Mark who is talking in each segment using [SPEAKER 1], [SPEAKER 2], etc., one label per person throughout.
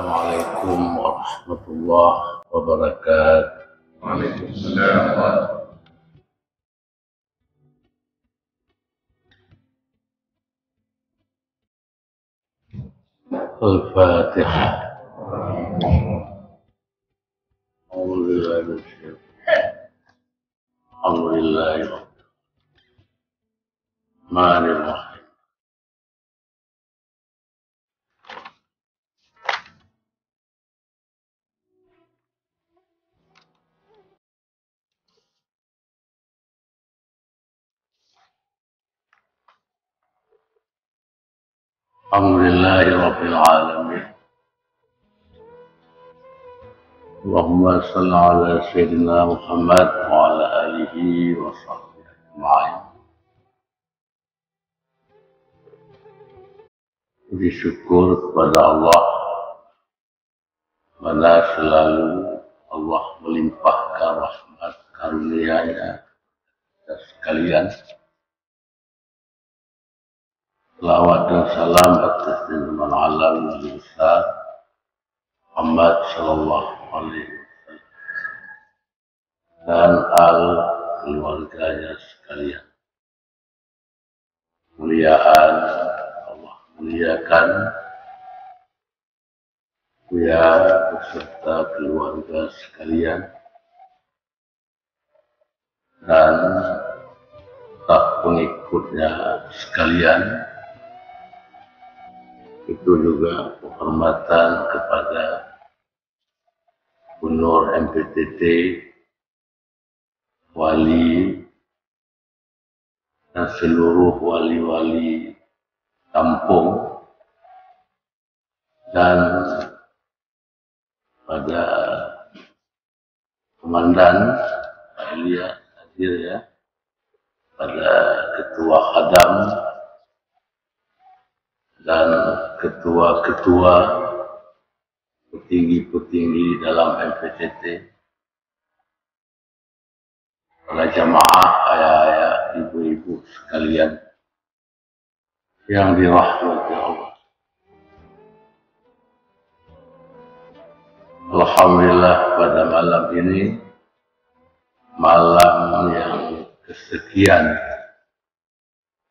[SPEAKER 1] Assalamualaikum warahmatullahi wabarakatuh.
[SPEAKER 2] Waalaikumsalam.
[SPEAKER 1] Al-Fatihah. Alhamdulillahirrahmanirrahim. Alhamdulillahirabbil alamin. Allahumma shalli ala sayyidina Muhammad wa ala alihi wa sahbihi ajma'in. Puji syukur kepada Allah, mana selalu Allah melimpahkan rahmat karunia-Nya kepada sekalian. Salawat dan salam atas junjungan alam Nabi besar Muhammad sallallahu alaihi wasallam dan keluarganya sekalian. Muliaan Allah muliakan Buya beserta keluarga sekalian dan tak pengikutnya sekalian. Itu juga penghormatan kepada Gubernur MPTT, wali, dan seluruh wali-wali kampung, dan pada Komandan Pak Elia hadir ya, pada Ketua Khadam dan ketua-ketua petinggi-petinggi dalam MPTT, para jamaah, ayah-ayah, ibu-ibu sekalian yang dirahmati Allah. Alhamdulillah pada malam ini, malam yang kesekian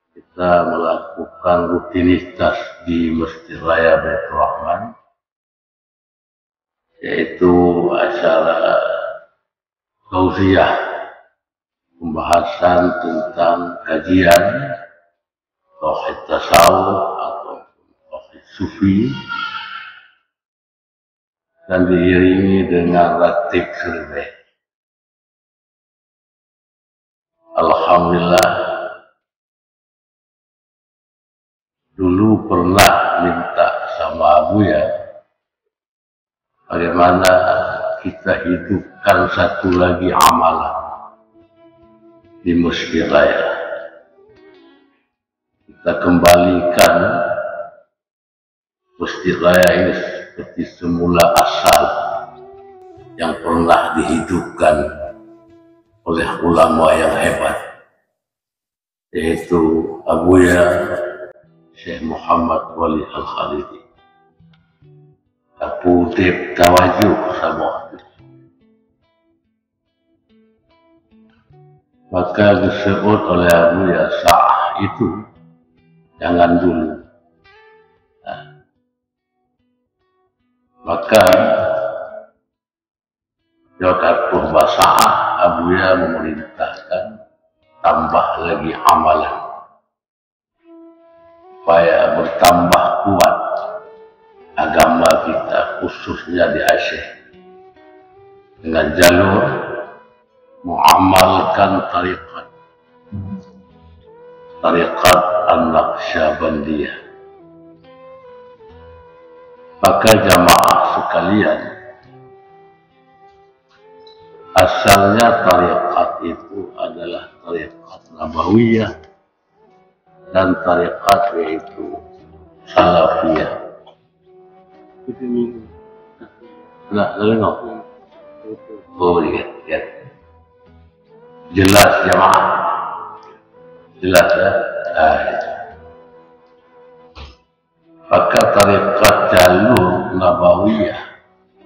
[SPEAKER 1] kita melakukan rutinitas di Masjid Raya Baitur Rahman, yaitu acara tauziyah, pembahasan tentang kajian tauhid tasawuf atau tauhid sufi, dan diiringi dengan ratib survei. Alhamdulillah, dulu pernah minta sama Abu ya, bagaimana kita hidupkan satu lagi amalan di Masjid Raya. Kita kembalikan Masjid Raya ini seperti semula asal yang pernah dihidupkan oleh ulama yang hebat, yaitu Abuya Syekh Muhammad Wali Al-Khalidi. Aku tawajuh sama waktu. Maka disebut oleh Abuya sah itu jangan dulu. Nah, maka Jakat Purbasa'ah Abuya memerintahkan tambah lagi amalan supaya bertambah kuat agama kita, khususnya di Aceh, dengan jalur mengamalkan tariqat An-Naqsyabandiyah. Maka jamaah sekalian, asalnya tariqat itu adalah tariqat Nabawiyah dan tariqat yaitu Salafiyah. Enggak dengar. Oh iya. Jelas jamaah. Jelas ya. Maka tariqat jalur Nabawiyah,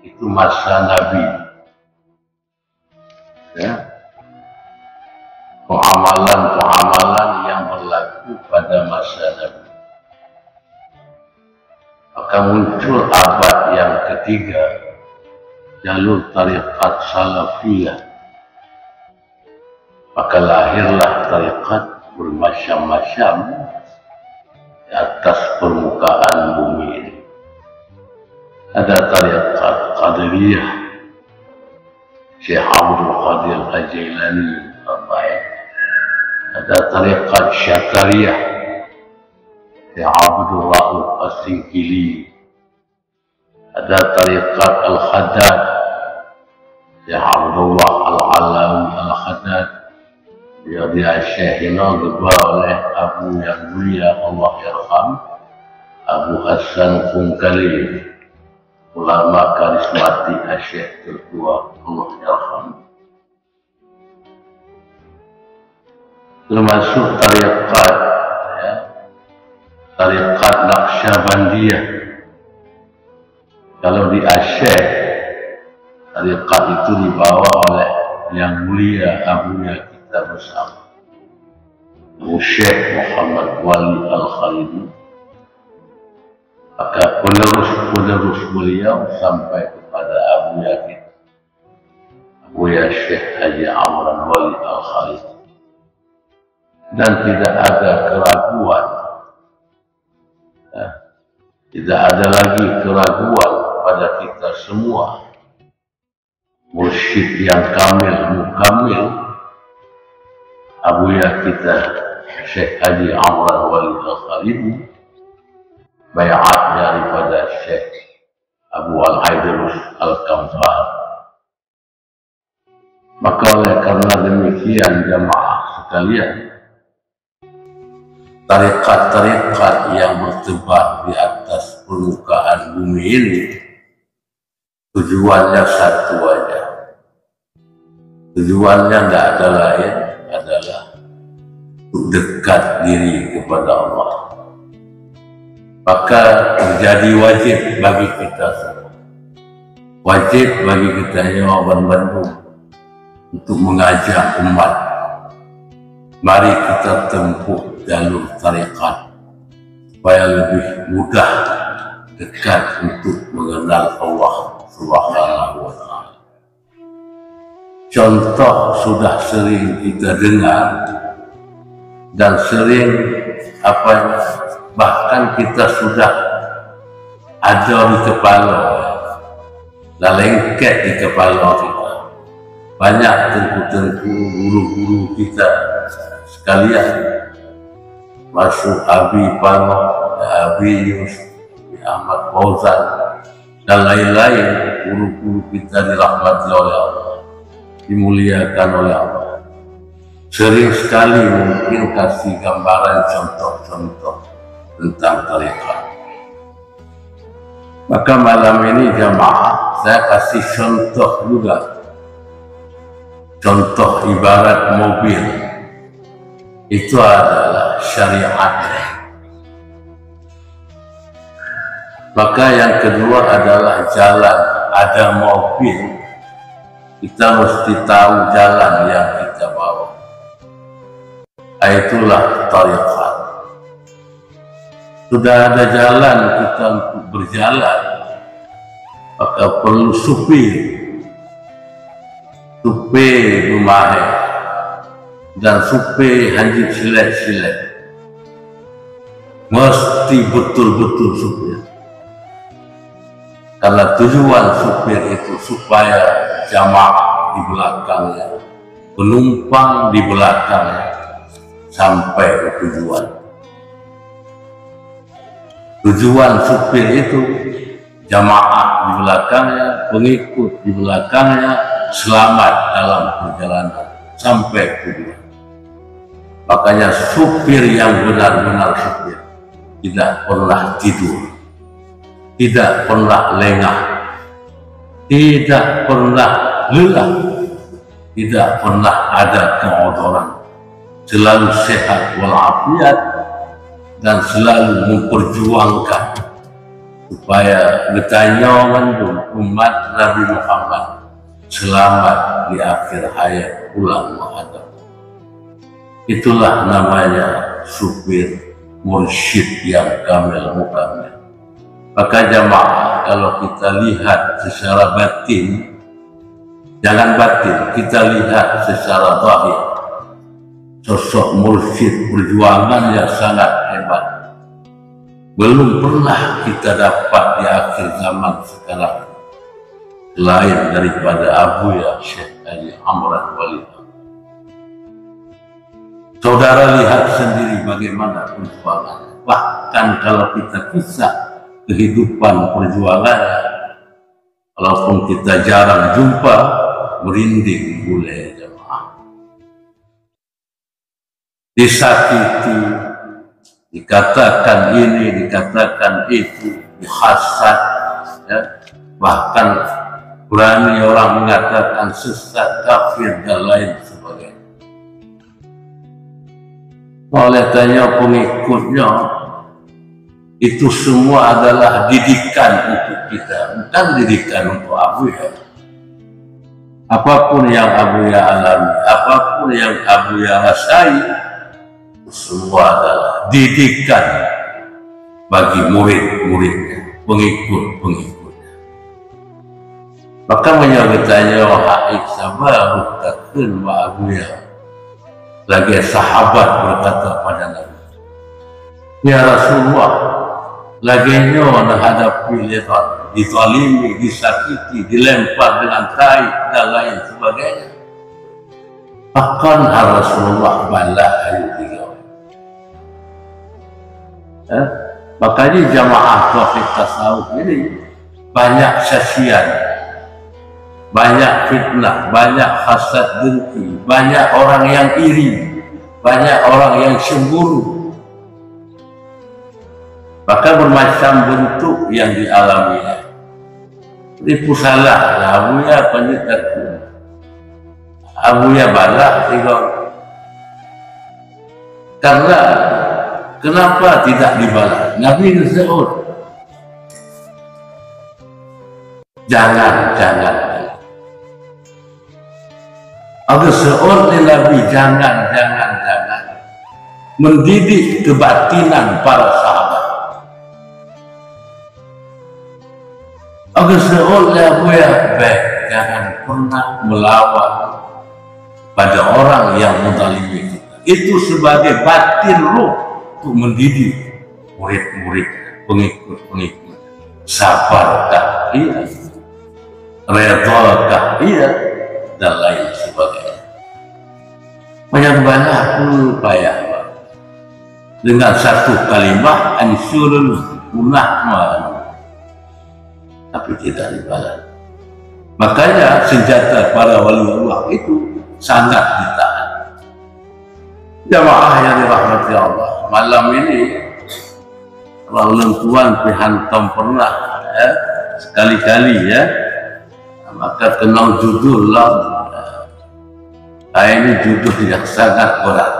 [SPEAKER 1] itu masa Nabi. Ya, pengamalan yang berlaku pada masa Nabi. Maka muncul abad yang ketiga jalur tariqat salafiyah. Maka lahirlah tariqat bermacam-macam di atas permukaan bumi ini. Ada tariqat Qadiriyah, Syekh Abdul Qadir Al-Jailani terbaik. Ada tariqat Syakariyah, Syekh Abdul Rauf As-Singkili. Ada tariqat Al-Khaddad, Syekh Abdullah Al-Alawi Al-Khaddad. Dia Syekh ini dibawa oleh Abu yang mulia Allah Yarham, Abu Hasan Khumkali, ulama karismatik Syekh tertua Allah Yarham. Termasuk tariqat, ya, tariqat Naqsyabandiyah. Kalau di Aceh, tariqat itu dibawa oleh yang mulia abunya kita bersama, Syekh Muhammad Wali Al-Khalidi. Maka penerus beliau sampai kepada abuya kita, abuya Syekh Haji Amran Wali Al-Khalidi. Dan tidak ada keraguan, ya, tidak ada lagi keraguan pada kita semua. Mursyid yang kamil, mukamil, abuya kita Syekh Haji Amran Wali Al-Khalidi, bayat daripada Syekh Abu Al-Haidarus Al-Kamfar. Maka oleh karena demikian jamaah sekalian, tariqat-tariqat yang bertebar di atas permukaan bumi ini tujuannya satu aja. Tujuannya tidak ada lain adalah untuk dekat diri kepada Allah. Maka menjadi wajib bagi kita semua, wajib bagi kita Jawa Bandung untuk mengajak umat, mari kita tempuh jalur tariqat supaya lebih mudah dekat untuk mengenal Allah Subhanahu wa Ta'ala. Contoh sudah sering kita dengar dan sering bahkan kita sudah ada di kepala, dan lengket di kepala kita. Banyak tengku-tengku guru-guru kita sekalian, masuk Abi Pano, Abi Yusuf, Ahmad Fauzan, dan lain-lain guru-guru kita dirahmati oleh Allah, dimuliakan oleh Allah. Sering sekali mungkin kasih gambaran contoh-contoh tentang tariqat. Maka malam ini jamaah saya kasih contoh juga. Contoh ibarat mobil itu adalah syariat. Maka yang kedua adalah jalan. Ada mobil, kita mesti tahu jalan yang kita bawa. Itulah tariqat. Sudah ada jalan kita untuk berjalan, maka perlu supir rumahnya dan supir haji silek-silek. Mesti betul-betul supir. Karena tujuan supir itu supaya jamaah di belakangnya, penumpang di belakangnya sampai ke tujuan. Tujuan supir itu jamaah di belakangnya, pengikut di belakangnya selamat dalam perjalanan sampai tujuan. Makanya supir yang benar-benar supir tidak pernah tidur, tidak pernah lengah, tidak pernah lelah, tidak pernah ada keodoran, selalu sehat walafiat dan selalu memperjuangkan supaya bertanya umat Nabi Muhammad selamat di akhir hayat pulang menghadap. Itulah namanya supir mursyid yang kamil mukamil. Maka jamaah, kalau kita lihat secara batin, jangan batin, kita lihat secara zahir, sosok mursyid perjuangan yang sangat hebat. Belum pernah kita dapat di akhir zaman sekarang lain daripada Abuya Syekh Ali Amran Wali. Saudara lihat sendiri bagaimana perjuangan. Bahkan kalau kita kisah kehidupan perjuangannya, walaupun kita jarang jumpa, merinding boleh jemaah. Disakiti, dikatakan ini, dikatakan itu, dihasad, ya. Bahkan berani orang mengatakan sesat, kafir, dan lain sebagainya. Oleh tanya pengikutnya, itu semua adalah didikan untuk kita, bukan didikan untuk Abuya. Apapun yang Abuya alami, apapun yang Abuya rasai, semua adalah didikan bagi murid-muridnya, pengikut-pengikutnya. Maka menyebutnya wahai sabar takun wa Abuya. Lagi sahabat berkata pada Nabi, ya Rasulullah, laginya menghadapi lihat, dizalimi, disakiti, dilempar dengan tai dan lain sebagainya. Akan Rasulullah bala hari tiga. Makanya jamaah tauhid tasawuf ini banyak saksian, banyak fitnah, banyak hasad dengki, banyak orang yang iri, banyak orang yang cemburu. Maka bermacam bentuk yang dialaminya. Tipu salah, Abuya penyekat, Abuya balak, karena kenapa tidak dibalas? Nabi Rasul, jangan. Ada seorang Nabi jangan mendidik kebatinan para sahabat. Ada seorang Abuya baik, jangan pernah melawan pada orang yang menzalimi kita. Itu sebagai batin ruh untuk mendidik murid-murid, pengikut-pengikut. Sabarkah? Iya. Redakah? Iya. Dan lain sebagainya. Banyak upaya dengan satu kalimat ansurul munahman, tapi tidak dibalas. Makanya senjata para wali Allah itu sangat ditahan. Jamaah yang dirahmati Allah, malam ini kalau tuan pihantam pernah ya, sekali-kali ya, maka kenal judul lah. Ini judul yang sangat berat.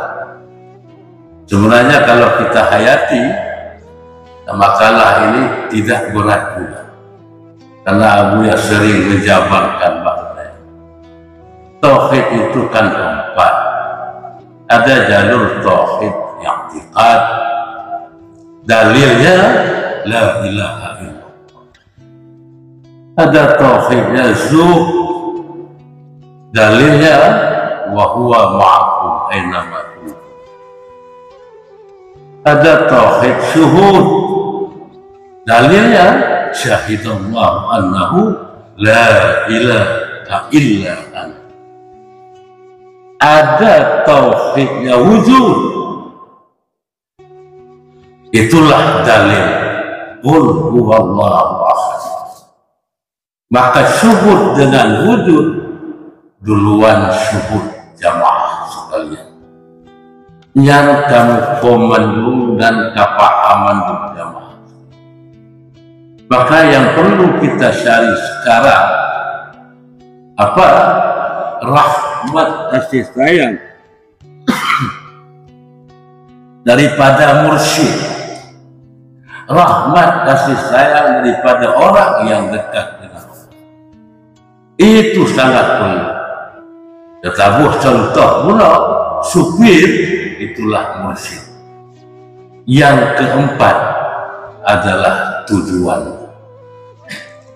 [SPEAKER 1] Sebenarnya kalau kita hayati makalah ini tidak berat juga, karena Abuya sering menjabarkan bahwa tauhid itu kan empat. Ada jalur tauhid yang i'tiqad, dalilnya la ilaha illallah. Ada tauhidnya zuhd, dalilnya wa huwa ma'akum aina ma kuntum. Ada tauhid syuhud, dalilnya syahidallahu annahu la ilaha illa anta. Ada tauhidnya wujud, itulah dalil qul huwallahu ahad. Maka syuhud dengan wujud duluan syuhud jamaah sekalian. Yang kamu komandung dan kepahaman jamaah. Maka yang perlu kita cari sekarang apa? Rahmat kasih sayang daripada mursyid, rahmat kasih sayang daripada orang yang dekat dengan Allah. Itu sangat perlu. Tetapi contoh pula supir itulah mursyid. Yang keempat adalah tujuan.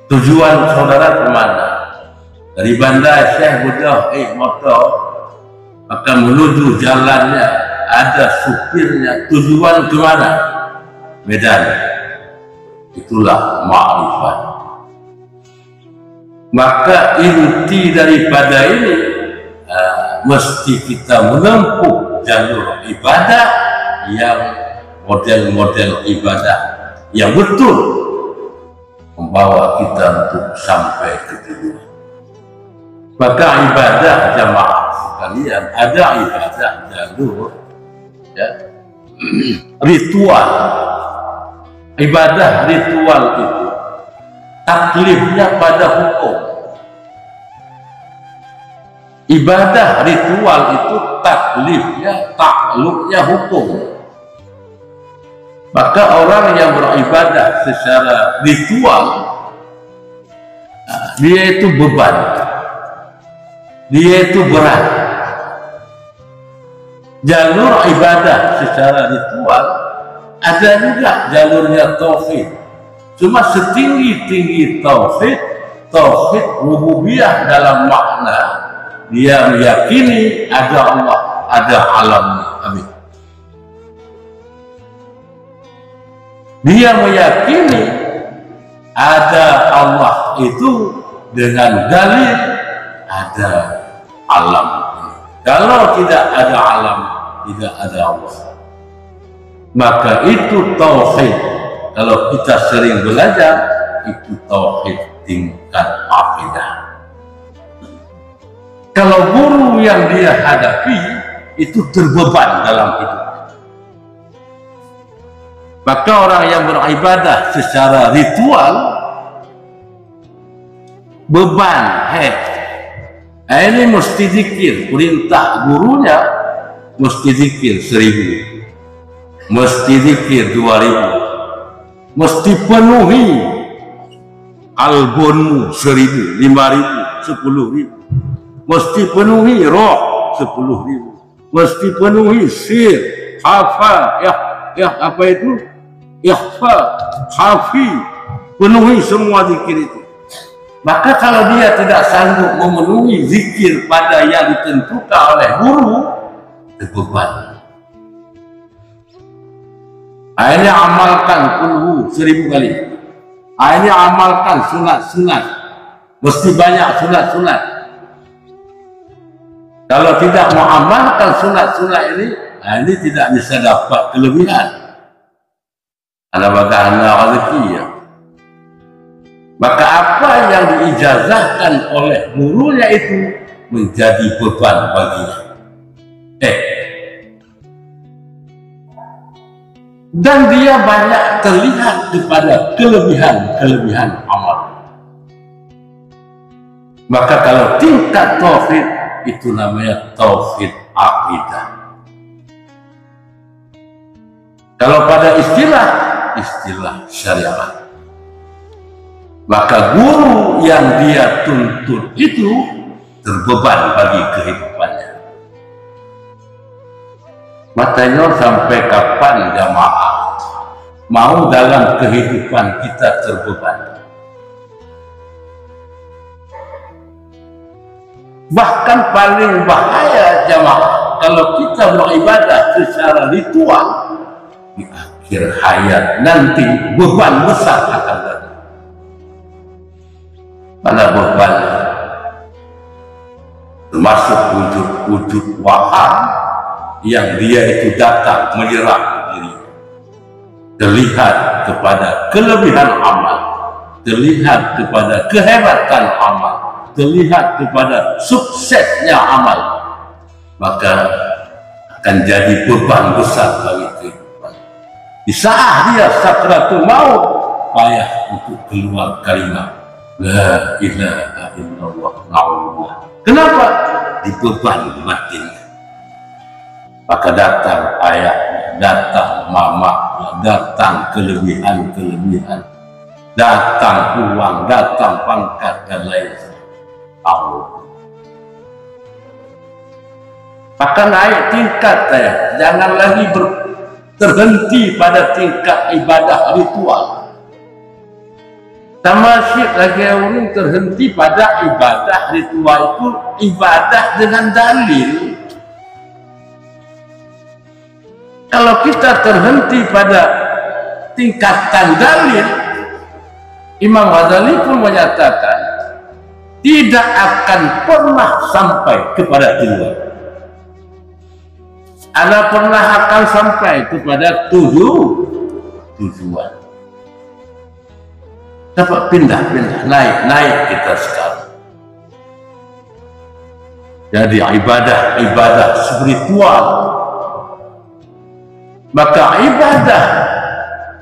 [SPEAKER 1] Tujuan saudara kemana? Dari bandar Syekh Buddha motor akan menuju jalannya, ada supirnya, tujuan kemana? Medan. Itulah ma'rifat. Maka inti daripada ini mesti kita menempuh jalur ibadah yang model-model ibadah yang betul membawa kita untuk sampai ke tujuan. Maka ibadah jamaah sekalian, ada ibadah jalur ya, ritual. Ibadah ritual itu taklifnya pada hukum. Ibadah ritual itu takluknya hukum. Maka orang yang beribadah secara ritual, dia itu beban, dia itu berat. Jalur ibadah secara ritual ada juga jalurnya tauhid. Cuma setinggi-tinggi tauhid rububiyah dalam makna dia meyakini ada Allah, ada alam. Amin. Dia meyakini ada Allah itu dengan dalil ada alam. Kalau tidak ada alam, tidak ada Allah. Maka itu tauhid. Kalau kita sering belajar, itu tauhid tingkat akidah. Kalau guru yang dia hadapi itu terbeban dalam hidup, maka orang yang beribadah secara ritual beban, ini mesti zikir, perintah gurunya mesti zikir 1000, mesti zikir 2000, mesti penuhi albunmu 1000, 5000, 10.000, mesti penuhi roh 10.000, mesti penuhi sir, hafa, apa itu? Ikhfa, khafi, penuhi semua zikir itu. Maka kalau dia tidak sanggup memenuhi zikir pada yang ditentukan oleh guru, terbeban. Akhirnya amalkan kulhu 1000 kali. Akhirnya amalkan sunat-sunat, mesti banyak sunat-sunat. Kalau tidak mau amalkan sunat-sunat ini tidak bisa dapat kelebihan. Ada bagaimana rezeki ya. Maka apa yang diijazahkan oleh gurunya itu menjadi beban baginya. Dan dia banyak terlihat kepada kelebihan amal. Maka kalau tingkat tauhid itu namanya tauhid akidah. Kalau pada istilah syariat, maka guru yang dia tuntut itu terbeban bagi kehidupannya. Makanya sampai kapan jamaah mau dalam kehidupan kita terbeban? Bahkan paling bahaya jamaah kalau kita beribadah secara ritual, di akhir hayat nanti beban besar akan datang. Mana beban? Termasuk wujud waham yang dia itu datang menyerang diri, terlihat kepada kelebihan amal, terlihat kepada kehebatan amal, terlihat kepada suksesnya amal, maka akan jadi beban besar bagi kehidupan. Di saat dia sakratul maut, payah untuk keluar kalimat la ilaha illallah. Kenapa? Dibeban batin. maka datang ayahnya, datang mamanya, datang kelebihan-kelebihan, datang uang, datang pangkat dan lain sebagainya. Maka naik tingkat ya, jangan lagi terhenti pada tingkat ibadah ritual. Tamasyiq lagi orang terhenti pada ibadah ritual itu ibadah dengan dalil. Kalau kita terhenti pada tingkatan dalil, Imam Ghazali pun menyatakan tidak akan pernah sampai kepada tujuan. Anda pernah akan sampai kepada tujuan. Dapat pindah-pindah, naik kita sekarang. Jadi ibadah spiritual. Maka ibadah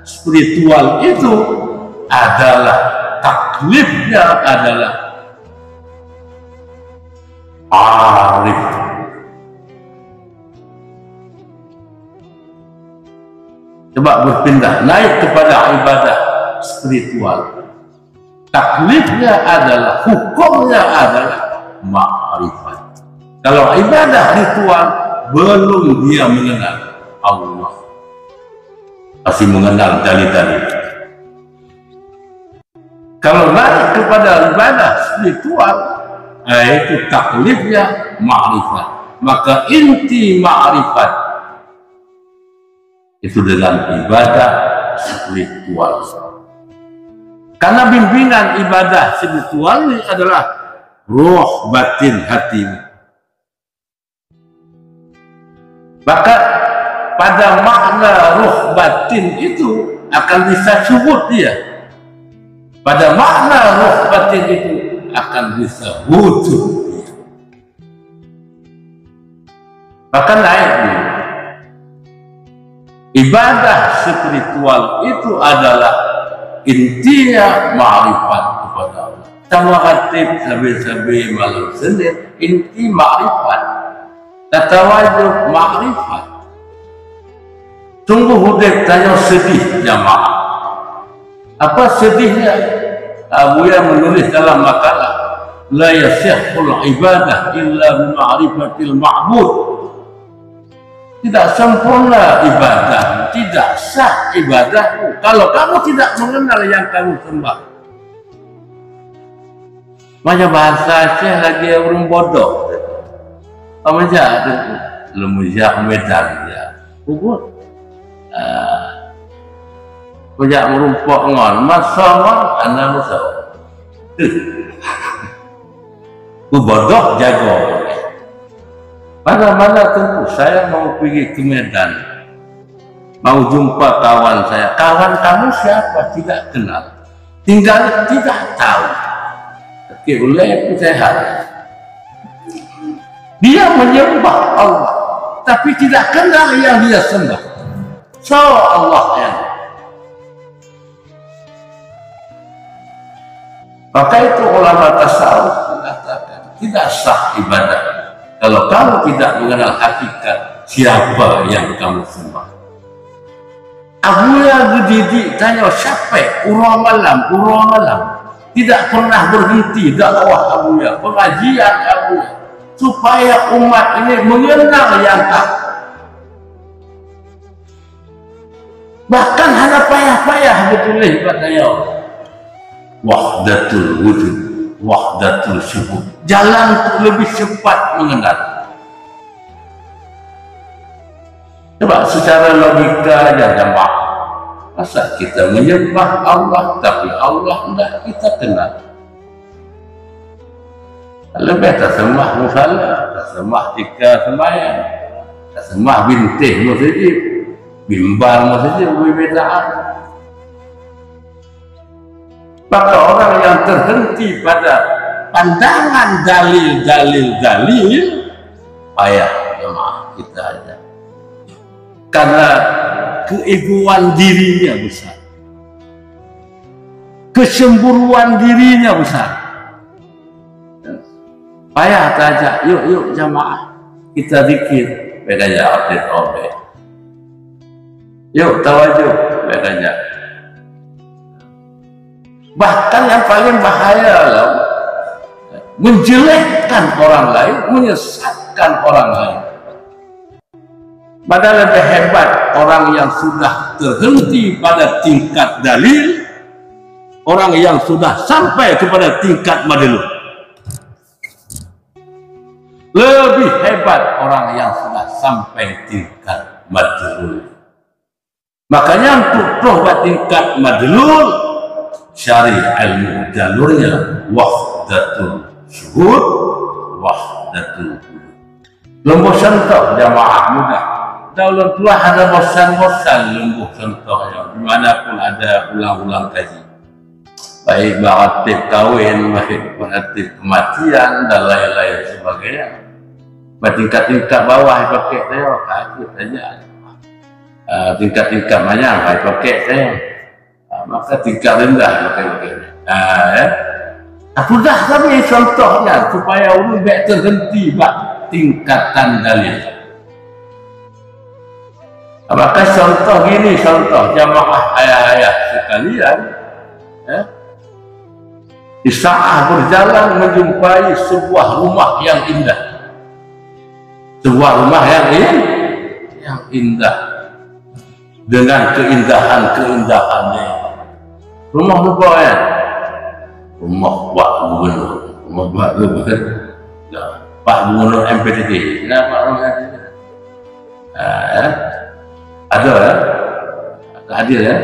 [SPEAKER 1] spiritual itu adalah taklifnya adalah arif. Coba berpindah, naik kepada ibadah spiritual. Taklifnya adalah, hukumnya adalah ma'rifat. Kalau ibadah ritual, belum dia mengenal Allah, masih mengenal dalil-dalil. Kalau naik kepada ibadah spiritual, itu taklifnya ma'rifat. Maka inti ma'rifat itu dalam ibadah spiritual. Karena bimbingan ibadah spiritual ini adalah roh batin hati. Maka pada makna roh batin itu akan bisa syuhud dia. Pada makna roh batin itu akan bisa wujud dia. Maka naik dia. Ibadah spiritual itu adalah intinya ma'rifat kepada Allah. Sama khatib sabi-sabi malam Senin, inti ma'rifat. Tatawajud ma'rifat. Sungguh Hudayb tanya sedih jamaah. Apa sedihnya? Abuya menulis dalam makalah, la yasihhul ibadah illa bima'rifatil ma'bud. Tidak sempurna ibadah, tidak sah ibadahmu kalau kamu tidak mengenal yang kamu sembah. Macam bahasa Syekh lagi orang bodoh. Apa aja itu lemujak medan ya. Pukul. Pujak merumpok ngon, masama anda musau. Ku bodoh jago. Mana-mana tentu saya mau pergi ke Medan, mau jumpa kawan saya. Kawan kamu siapa? Tidak kenal, tinggal tidak tahu. Oke, boleh sehat. Dia menyembah Allah, tapi tidak kenal yang dia sembah. So Allah yang. Maka itu ulama tasawuf mengatakan tidak sah ibadah kalau kamu tidak mengenal hakikat siapa yang kamu sembah. Abuya gedidik tanya siapa? Urang malam. Tidak pernah berhenti dakwah Abuya, pengajian Abuya, supaya umat ini mengenal yang tak. Bahkan hanya payah-payah betul katanya. Wahdatul wujud, wahdatul syuhud. Jalan untuk lebih cepat mengenal. Coba secara logika aja jamaah. Masa kita menyembah Allah tapi Allah tidak kita kenal. Lebih tak sembah musalla, tak sembah jika sembahyang, tak sembah bintih masjid, bimbang masjid, berbedaan. Maka orang yang terhenti pada pandangan dalil, payah jemaah kita aja. Karena keegoan dirinya besar, kesemburuan dirinya besar. Payah saja, yuk jamaah kita zikir. Beganya arti obek. Yuk tawajuh, beganya. Bahkan yang paling bahaya adalah menjelekkan orang lain, menyesatkan orang lain. Padahal lebih hebat orang yang sudah terhenti pada tingkat dalil, orang yang sudah sampai kepada tingkat madlul. Lebih hebat orang yang sudah sampai tingkat madlul. Makanya untuk tobat tingkat madlul, syari ilmu jalurnya wahdatul syuhud, wahdatul qulub. Lembuh sentuh jamaah muda. Daulah tua ada bosan-bosan lembuh contohnya. Dimanapun ada ulang-ulang kaji. Baik bahatif kawin, baik bahatif kematian dan lain-lain sebagainya. Tingkat-tingkat bawah pakai saya, kaget saja. Tingkat-tingkat banyak pakai saya. Maka tingkat rendah pakai. Sudah tapi contohnya supaya orang baik terhenti tingkatan dalil. Maka contoh gini, contoh jamaah ayah-ayah sekalian, di saat berjalan menjumpai sebuah rumah yang indah, sebuah rumah yang indah dengan keindahannya. Rumah lupa ya, rumah Pak Gubernur, rumah Pak Gubernur, Pak Gubernur MPTT. Kenapa rumah ini? Ada ya, hadir ya.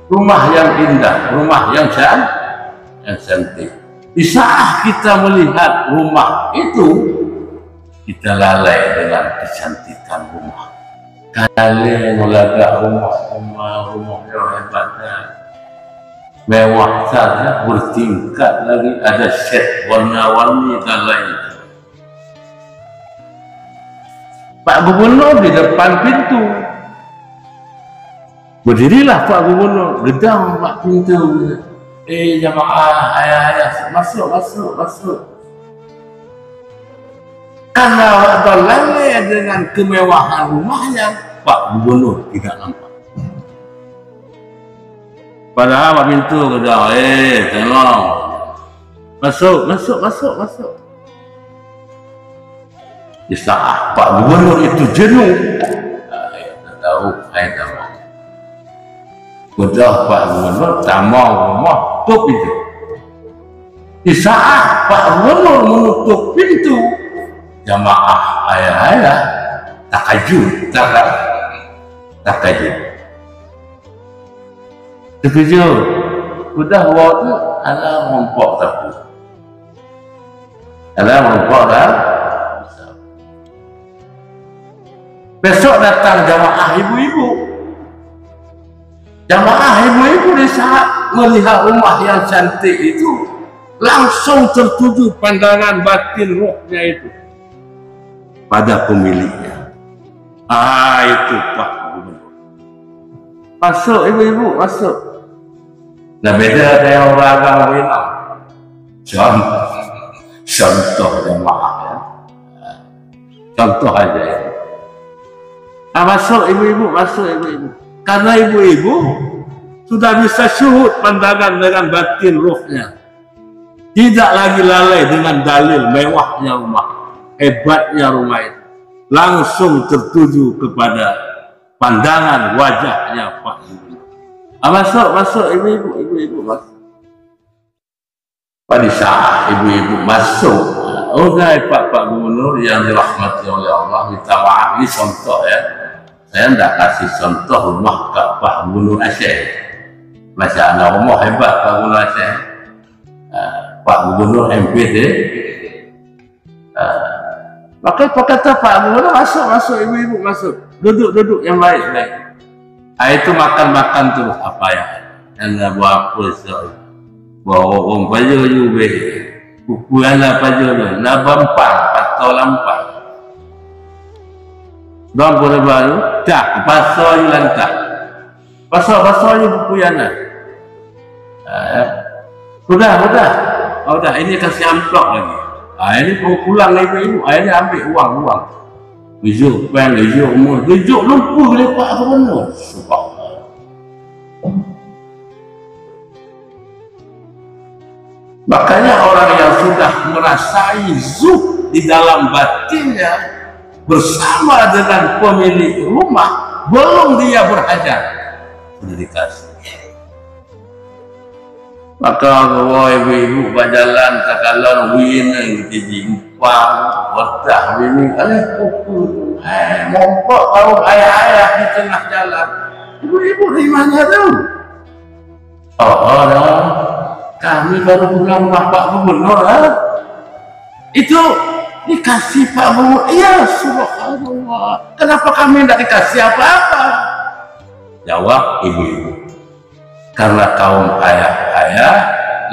[SPEAKER 1] Rumah yang indah, rumah yang cantik. Di saat kita melihat rumah itu, kita lalai dengan kecantikan rumah. Kalian melihat rumah yang hebatnya, mewah saja, bertingkat lagi, ada set warna-warni dan lain. Pak Gubernur di depan pintu. Berdirilah Pak Gubernur, gedang Pak pintu. Jamaah ayah-ayah, masuk. Karena waktu lalai dengan kemewahan rumahnya, Pak Gubernur tidak nampak. Padahal Pak pintu gedang, tolong. Masuk. Di saat Pak Gubernur itu jenuh, tahu. Udah Pak Gubernur tamang rumah tutup itu. Di saat Pak Gubernur menutup pintu, jamaah ayah-ayah takajub. Terkejut. Udah waktu ada rompok tapi. Ada rompok dah. Besok datang jamaah ibu-ibu. Jamaah ibu-ibu di saat melihat rumah yang cantik itu langsung tertuju pandangan batin rohnya itu pada pemiliknya. Itu Pak Gubernur. Masuk ibu-ibu, masuk. Nah beda dengan orang agama Minang. Contoh jamaah ya. Contoh aja ya. Masuk ibu-ibu. Karena ibu-ibu sudah bisa syuhud pandangan dengan batin rohnya. Tidak lagi lalai dengan dalil mewahnya rumah, hebatnya rumah itu. Langsung tertuju kepada pandangan wajahnya Pak Gubernur. Masuk ibu-ibu masuk. Pada saat ibu-ibu masuk, Pak Gubernur yang dirahmati oleh Allah, minta maaf ini contoh ya. Saya tidak kasih contoh rumah ke Pak Gubernur Aceh. Masya Allah, rumah hebat Pak Gubernur Aceh. Pak Gubernur MPT. Maka kata Pak Gubernur masuk ibu-ibu masuk. Duduk yang baik. Itu makan terus apa ya? Anda buat apa soal? Bawa orang paju juga. Bukuan apa juga? Nabampang atau lampang. Dong boleh baru, tak pasal lantak, pasal buku yana. Udah, ini kasih amplop lagi. Ini mau pulang ibu-ibu, ini ambil uang. Tujuh pen, tujuh umur, tujuh lumpuh lepak ke mana? Subhanallah. Makanya orang yang sudah merasai zuhd di dalam batinnya bersama dengan pemilik rumah, belum dia berhajat, sudah dikasih. Maka kalau ibu-ibu berjalan sekalon wina jadi empang bertah ini pukul mompok kalau ayah-ayah di tengah jalan, ibu-ibu di mana tu? Oh, kami baru pulang Pak Gubernur. Itu dikasih Pak Gubernur. Iya, subhanallah. Kenapa kami tidak dikasih apa-apa? Jawab ibu-ibu, karena kaum ayah-ayah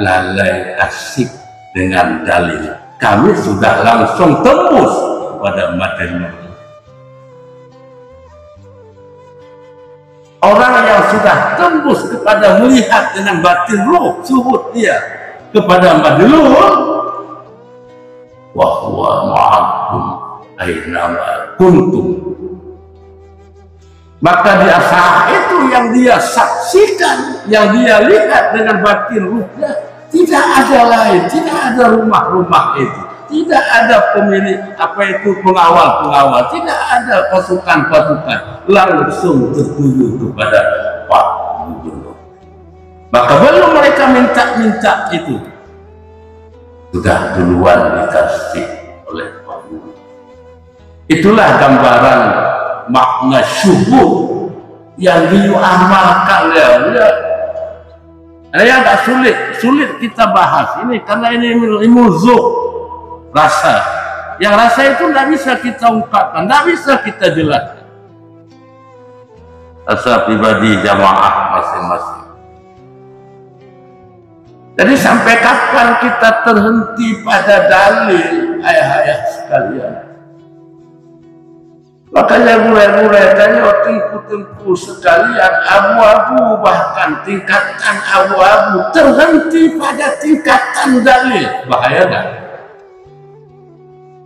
[SPEAKER 1] lalai asik dengan dalil. Kami sudah langsung tembus pada materi. Orang yang sudah tembus kepada melihat dengan batin ruh suhud dia kepada madluh, wa huwa ma'akum aina ma kuntum. Maka di saat itu yang dia saksikan, yang dia lihat dengan batin ruhnya, tidak ada lain, tidak ada rumah-rumah itu, tidak ada pemilik pengawal-pengawal, tidak ada pasukan-pasukan, langsung tertuju kepada Pak Gubernur. Maka belum mereka minta itu, sudah duluan dikasih oleh Pak Gubernur. Itulah gambaran makna syuhud yang diamalkan ya. Agak sulit kita bahas ini karena ini ilmu zuhud, rasa. Yang rasa itu tidak bisa kita ungkapkan, tidak bisa kita jelaskan. Rasa pribadi jamaah masing-masing. Jadi sampai kapan kita terhenti pada dalil, ayah-ayah sekalian? Makanya mulai tanya tengku sekalian, abu-abu, bahkan tingkatan abu-abu terhenti pada tingkatan dalil. Bahaya kan?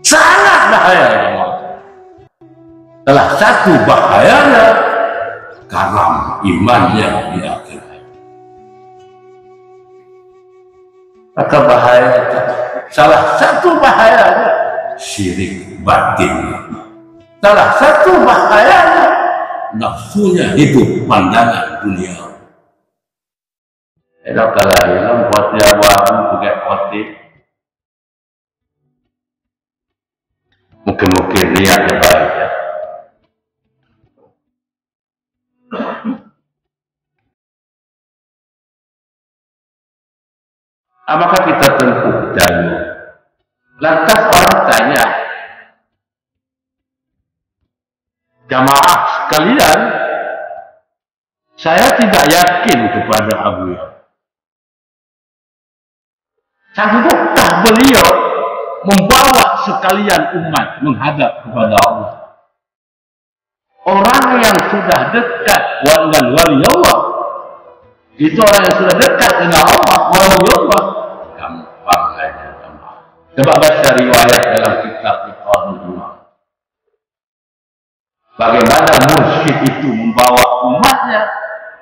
[SPEAKER 1] Sangat bahaya. Salah satu bahayanya karam imannya di akhirat. Maka bahaya, salah satu bahayanya syirik batin. Salah satu bahayanya nafsunya hidup pandangan dunia. Kalau hilang poti abu-abu juga poti. Mungkin lihat baik ya. Apakah kita tempuh jalur? Lantas orang tanya, jamaah sekalian, saya tidak yakin kepada Abu Yahya. Sanggupkah beliau membawa sekalian umat menghadap kepada Allah? Orang yang sudah dekat dengan wali Allah, itu orang yang sudah dekat dengan Allah, wali Allah, gampang saja jamaah. Coba baca riwayat dalam kitab Iqadul Imam. Bagaimana mursyid itu membawa umatnya,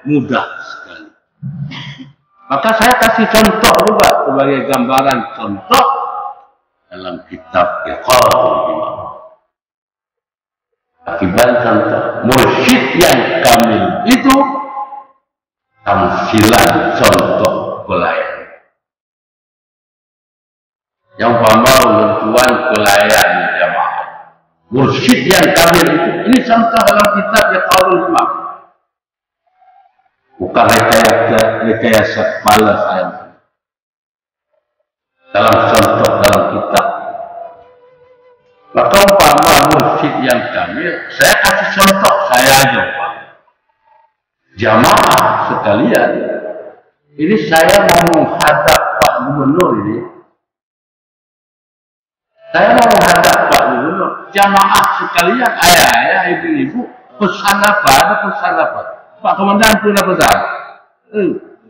[SPEAKER 1] mudah sekali. Maka saya kasih contoh juga sebagai gambaran contoh dalam kitab Iqadul Imam. Akibat contoh, mursyid yang kamil itu tamsilan contoh pelayan. Yang umpama lentuan pelayan jamaah. Mursyid yang kamil itu, ini contoh dalam kitab Iqadul Imam. Bukan rekayasa kepala saya. Dalam contoh dalam kitab. Maka umpama mursyid yang kamil, saya kasih contoh saya aja Pak. Jamaah sekalian, ini saya mau menghadap Pak Gubernur ini. Saya mau menghadap Pak Gubernur. Jamaah sekalian, ayah-ayah, ibu-ibu, pesan apa? Ada pesan apa? Pak Komandan punya pesan.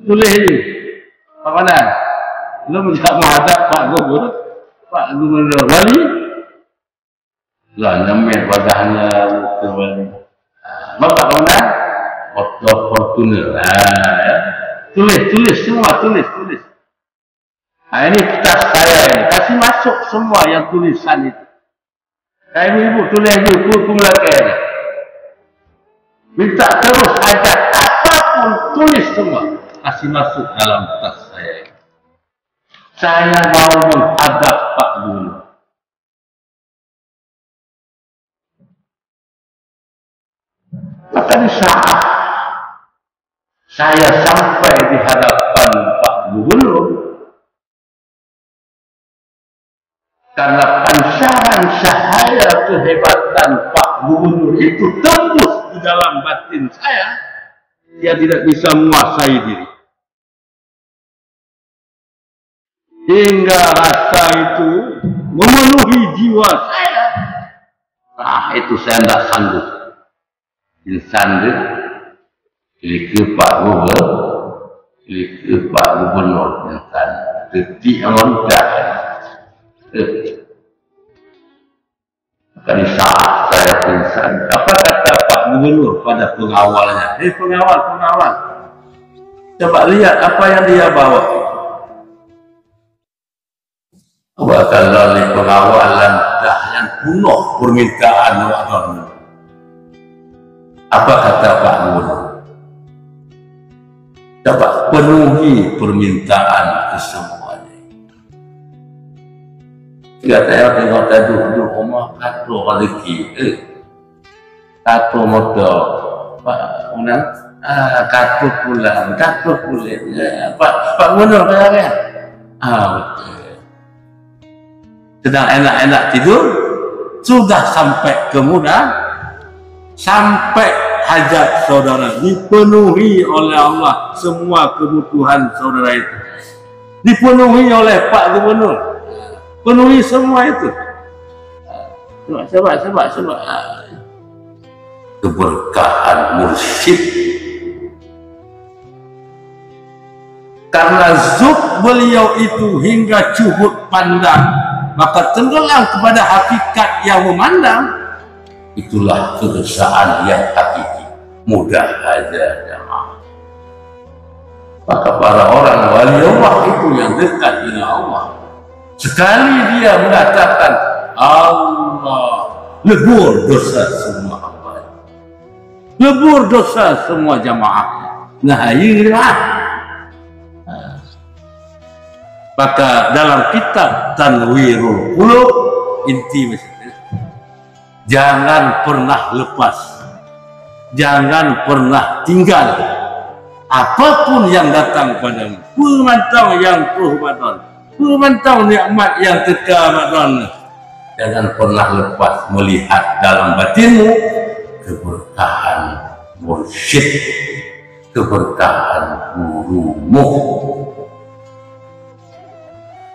[SPEAKER 1] Tulis ini. Pak Komandan, lu menghadap Pak Gubernur. Pak Gubernur wali lah nyemet wadahnya ke wali. Bapak mana? Foto Fortuner. Ya. Tulis semua, tulis. Nah, ini kertas saya ini, kasih masuk semua yang tulisan itu. Nah, ibu tulis buku lagi. Minta terus ajak apapun tulis semua, kasih masuk dalam tas saya. Saya mau menghadap Pak Gubernur. Maka di saat saya sampai di hadapan Pak Gubernur, karena pancaran cahaya kehebatan Pak Gubernur itu tembus di dalam batin saya, dia tidak bisa menguasai diri. Hingga rasa itu memenuhi jiwa saya. Nah, itu saya tidak sanggup. Insanduk, ke Pak Gubernur, insanduk. Detik aman dah. Kali saat saya pingsan, apa kata Pak Gubernur pada pengawalnya? Pengawal, coba lihat apa yang dia bawa. Bakal oleh pengawalan yang penuh permintaan wakon. Apa kata Pak Gubernur? Coba penuhi permintaan kesemuanya. Jika saya tengok duduk rumah kato rezeki, kato modal, Pak Gubernur, kato pulang, Pak Gubernur kaya. Betul. Sedang enak-enak tidur, sudah sampai kemudahan, sampai hajat saudara dipenuhi oleh Allah, semua kebutuhan saudara itu dipenuhi oleh Pak Gubernur, penuhi semua itu. Coba keberkahan mursyid, karena zuk beliau itu hingga cuhud pandang, maka tenggelam kepada hakikat yang memandang. Itulah kegesaan yang hakiki. Mudah aja jemaah. Maka para orang wali Allah itu yang dekat dengan Allah, sekali dia mengatakan Allah, lebur dosa semua hamba, lebur dosa semua jamaah. Nah, inilah. Maka dalam kitab Tanwirul Qulub inti misalnya, jangan pernah lepas, jangan pernah tinggal apapun yang datang padamu, pemantau yang Ramadan, pemantau nikmat yang kekal Ramadan. Jangan pernah lepas melihat dalam batinmu keberkahan mursyid, keberkahan gurumu.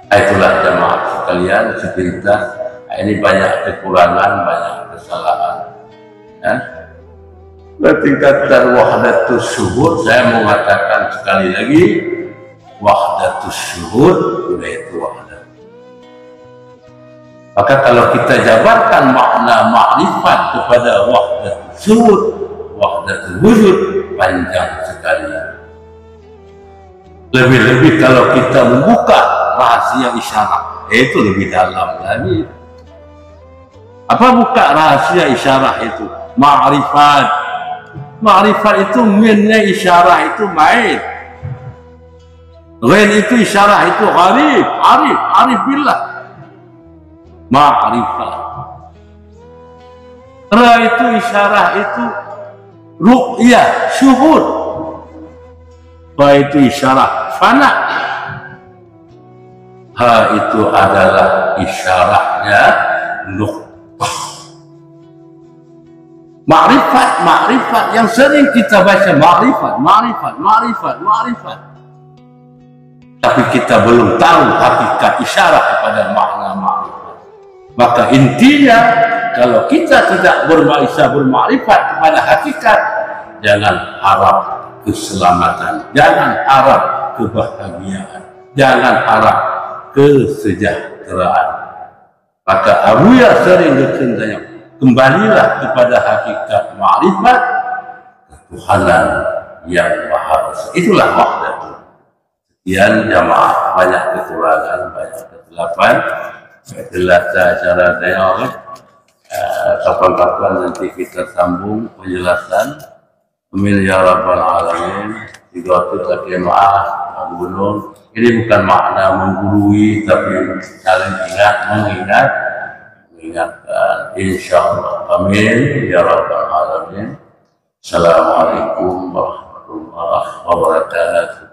[SPEAKER 1] Itulah jemaah sekalian, sepintas ini banyak kekurangan, banyak kesalahan. Bertingkatan wahdatus syuhud, saya mengatakan sekali lagi, wahdatus syuhud, yaitu wahdat. Maka kalau kita jabarkan makna makrifat kepada wahdatus syuhud, wahdatul wujud, panjang sekali. Lebih-lebih kalau kita membuka rahasia isyarat, itu lebih dalam lagi. Apa buka rahasia isyarat itu? Ma'rifat. Ma'rifat itu minnya isyarat itu main. Ghain itu isyarat itu gharib, arif billah. Ma'rifat. Ra itu isyarat itu ru'yah, syuhud. Fa itu isyarat fana. Ha itu adalah isyaratnya nuqtah. Ma'rifat yang sering kita baca, ma'rifat. Tapi kita belum tahu hakikat isyarat kepada makna ma'rifat. Maka intinya, kalau kita tidak bisa berma'rifat kepada hakikat, jangan harap keselamatan, jangan harap kebahagiaan, jangan harap kesejahteraan. Maka Abuya sering bertanya, kembalilah kepada hakikat ma'rifat Tuhanan yang Maha Esa. Itulah wahdatul. Sekian jamaah, banyak kekurangan, banyak kesilapan. Jelas cara dialog. Kapan-kapan nanti kita sambung penjelasan. Amin ya rabbal alamin. Juga kita maaf, Abu Gunung. Ini bukan makna menggurui, tapi saling mengingatkan. Insyaallah. Amin ya rabbal alamin. Assalamualaikum warahmatullahi wabarakatuh.